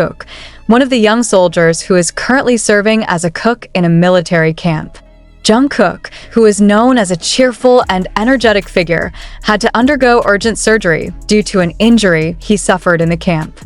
Jungkook, one of the young soldiers who is currently serving as a cook in a military camp. Jungkook, who is known as a cheerful and energetic figure, had to undergo urgent surgery due to an injury he suffered in the camp.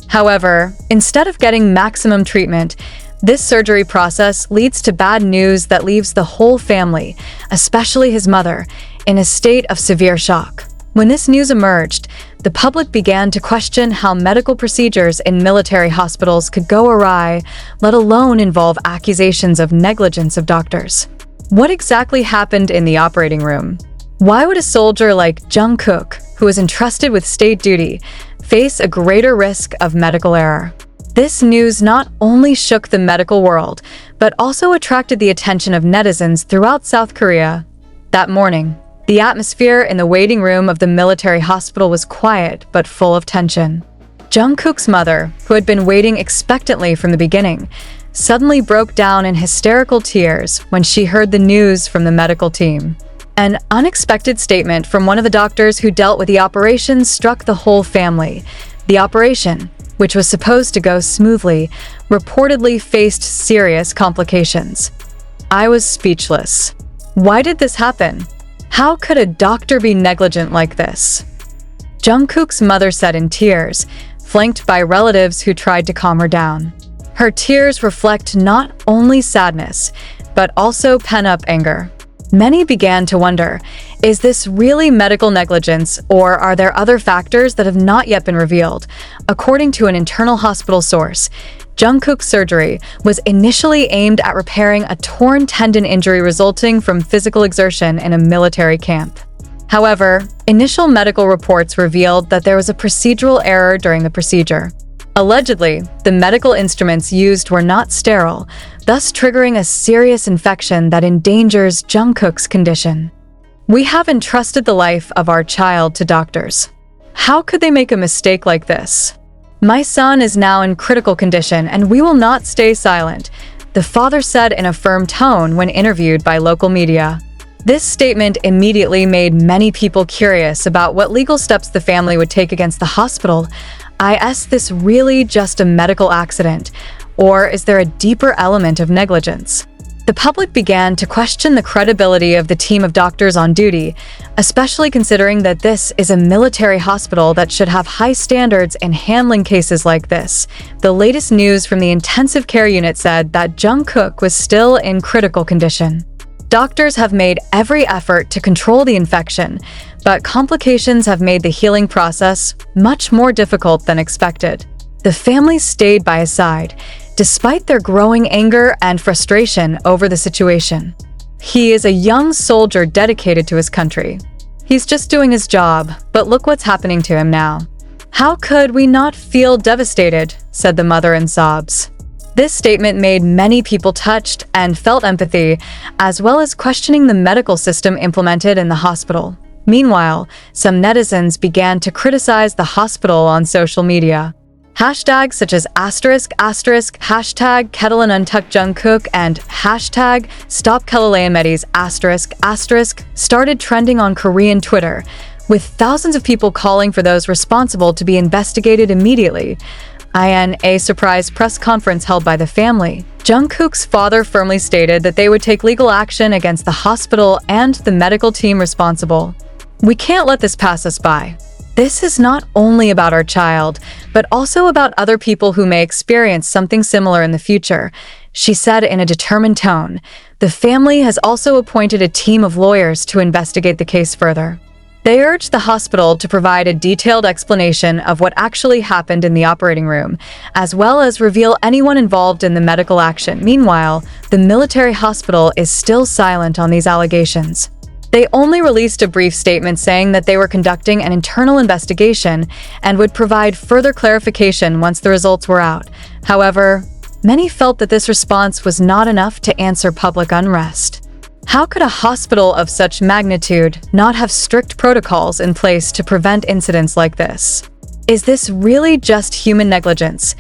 However, instead of getting maximum treatment, this surgery process leads to bad news that leaves the whole family, especially his mother, in a state of severe shock. When this news emerged, the public began to question how medical procedures in military hospitals could go awry, let alone involve accusations of negligence of doctors. What exactly happened in the operating room? Why would a soldier like Jungkook, who was entrusted with state duty, face a greater risk of medical error? This news not only shook the medical world, but also attracted the attention of netizens throughout South Korea. That morning, the atmosphere in the waiting room of the military hospital was quiet but full of tension. Jungkook's mother, who had been waiting expectantly from the beginning, suddenly broke down in hysterical tears when she heard the news from the medical team. An unexpected statement from one of the doctors who dealt with the operation struck the whole family. The operation, which was supposed to go smoothly, reportedly faced serious complications. I was speechless. Why did this happen? How could a doctor be negligent like this? Jungkook's mother said in tears, flanked by relatives who tried to calm her down. Her tears reflect not only sadness, but also pent-up anger. Many began to wonder, is this really medical negligence, or are there other factors that have not yet been revealed? According to an internal hospital source, Jungkook's surgery was initially aimed at repairing a torn tendon injury resulting from physical exertion in a military camp. However, initial medical reports revealed that there was a procedural error during the procedure. Allegedly, the medical instruments used were not sterile, thus triggering a serious infection that endangers Jungkook's condition. We have entrusted the life of our child to doctors. How could they make a mistake like this? My son is now in critical condition and we will not stay silent, the father said in a firm tone when interviewed by local media. This statement immediately made many people curious about what legal steps the family would take against the hospital. Is this really just a medical accident, or is there a deeper element of negligence? The public began to question the credibility of the team of doctors on duty, especially considering that this is a military hospital that should have high standards in handling cases like this. The latest news from the intensive care unit said that Jungkook was still in critical condition. Doctors have made every effort to control the infection, but complications have made the healing process much more difficult than expected. The family stayed by his side, despite their growing anger and frustration over the situation. He is a young soldier dedicated to his country. He's just doing his job, but look what's happening to him now. How could we not feel devastated, said the mother in sobs. This statement made many people touched and felt empathy, as well as questioning the medical system implemented in the hospital. Meanwhile, some netizens began to criticize the hospital on social media. Hashtags such as **, hashtag Ketelan Untuck Jungkook, and hashtag Stop Kelalayamedes **, started trending on Korean Twitter, with thousands of people calling for those responsible to be investigated immediately. In a surprise press conference held by the family, Jungkook's father firmly stated that they would take legal action against the hospital and the medical team responsible. We can't let this pass us by. This is not only about our child, but also about other people who may experience something similar in the future, she said in a determined tone. The family has also appointed a team of lawyers to investigate the case further. They urged the hospital to provide a detailed explanation of what actually happened in the operating room, as well as reveal anyone involved in the medical action. Meanwhile, the military hospital is still silent on these allegations. They only released a brief statement saying that they were conducting an internal investigation and would provide further clarification once the results were out. However, many felt that this response was not enough to answer public unrest. How could a hospital of such magnitude not have strict protocols in place to prevent incidents like this? Is this really just human negligence,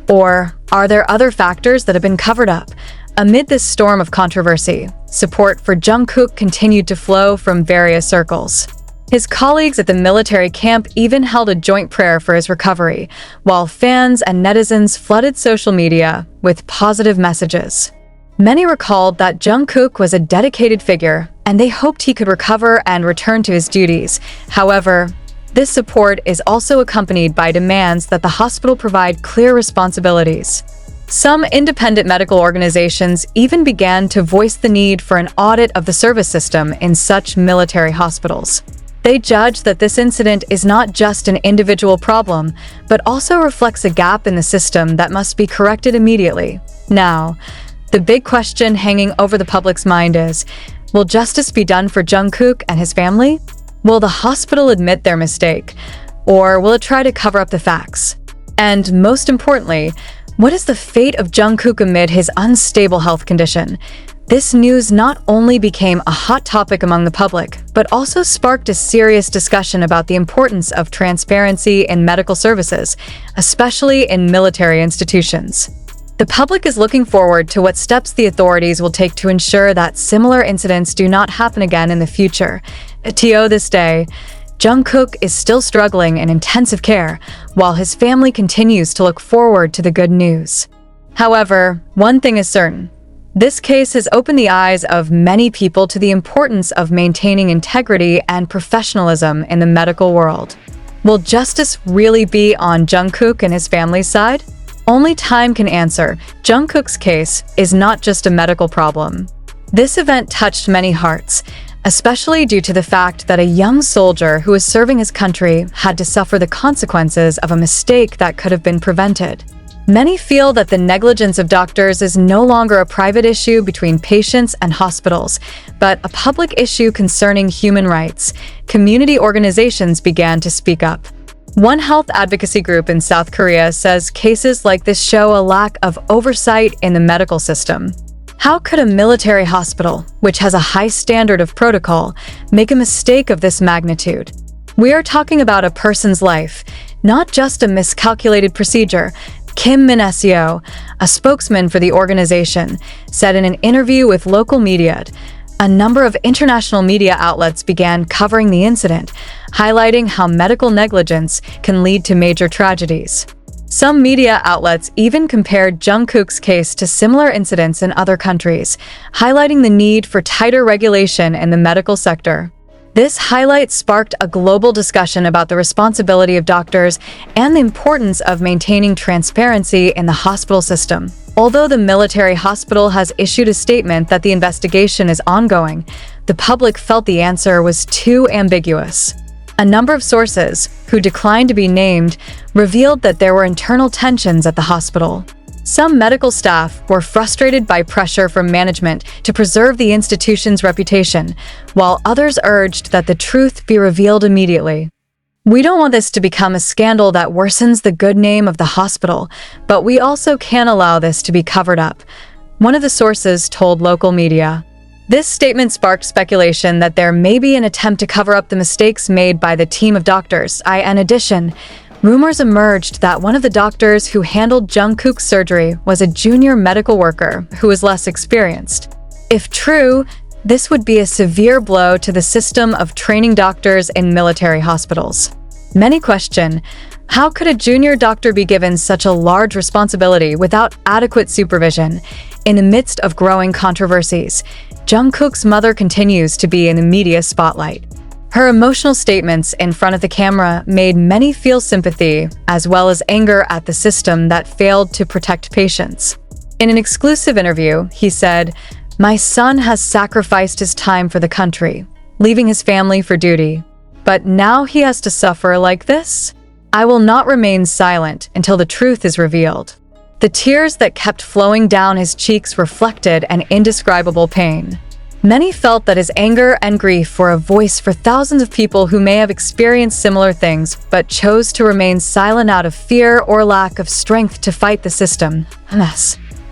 or are there other factors that have been covered up? Amid this storm of controversy, support for Jungkook continued to flow from various circles. His colleagues at the military camp even held a joint prayer for his recovery, while fans and netizens flooded social media with positive messages. Many recalled that Jungkook was a dedicated figure, and they hoped he could recover and return to his duties. However, this support is also accompanied by demands that the hospital provide clear responsibilities. Some independent medical organizations even began to voice the need for an audit of the service system in such military hospitals. They judge that this incident is not just an individual problem, but also reflects a gap in the system that must be corrected immediately. Now, the big question hanging over the public's mind is, will justice be done for Jungkook and his family? Will the hospital admit their mistake, or will it try to cover up the facts? And most importantly, what is the fate of Jungkook amid his unstable health condition? This news not only became a hot topic among the public, but also sparked a serious discussion about the importance of transparency in medical services, especially in military institutions. The public is looking forward to what steps the authorities will take to ensure that similar incidents do not happen again in the future. To this day, Jungkook is still struggling in intensive care, while his family continues to look forward to the good news. However, one thing is certain. This case has opened the eyes of many people to the importance of maintaining integrity and professionalism in the medical world. Will justice really be on Jungkook and his family's side? Only time can answer. Jungkook's case is not just a medical problem. This event touched many hearts, especially due to the fact that a young soldier who was serving his country had to suffer the consequences of a mistake that could have been prevented. Many feel that the negligence of doctors is no longer a private issue between patients and hospitals, but a public issue concerning human rights. Community organizations began to speak up. One health advocacy group in South Korea says cases like this show a lack of oversight in the medical system. How could a military hospital, which has a high standard of protocol, make a mistake of this magnitude? We are talking about a person's life, not just a miscalculated procedure. Kim Min-seo, a spokesman for the organization, said in an interview with local media. A number of international media outlets began covering the incident, highlighting how medical negligence can lead to major tragedies. Some media outlets even compared Jungkook's case to similar incidents in other countries, highlighting the need for tighter regulation in the medical sector. This highlight sparked a global discussion about the responsibility of doctors and the importance of maintaining transparency in the hospital system. Although the military hospital has issued a statement that the investigation is ongoing, the public felt the answer was too ambiguous. A number of sources, who declined to be named, revealed that there were internal tensions at the hospital. Some medical staff were frustrated by pressure from management to preserve the institution's reputation, while others urged that the truth be revealed immediately. We don't want this to become a scandal that worsens the good name of the hospital, but we also can't allow this to be covered up, one of the sources told local media. This statement sparked speculation that there may be an attempt to cover up the mistakes made by the team of doctors. In addition, rumors emerged that one of the doctors who handled Jungkook's surgery was a junior medical worker who was less experienced. If true, this would be a severe blow to the system of training doctors in military hospitals. Many question, how could a junior doctor be given such a large responsibility without adequate supervision? In the midst of growing controversies, Jungkook's mother continues to be in the media spotlight. Her emotional statements in front of the camera made many feel sympathy, as well as anger at the system that failed to protect patients. In an exclusive interview, he said, "My son has sacrificed his time for the country, leaving his family for duty. But now he has to suffer like this? I will not remain silent until the truth is revealed." The tears that kept flowing down his cheeks reflected an indescribable pain. Many felt that his anger and grief were a voice for thousands of people who may have experienced similar things but chose to remain silent out of fear or lack of strength to fight the system.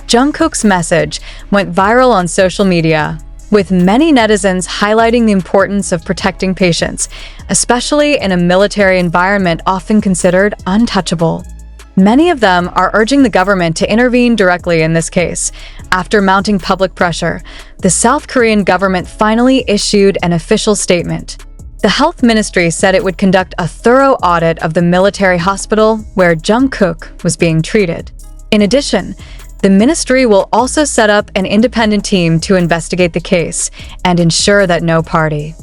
Jungkook's message went viral on social media, with many netizens highlighting the importance of protecting patients, especially in a military environment often considered untouchable. Many of them are urging the government to intervene directly in this case. After mounting public pressure, the South Korean government finally issued an official statement. The health ministry said it would conduct a thorough audit of the military hospital where Jungkook was being treated. In addition, the ministry will also set up an independent team to investigate the case and ensure that no party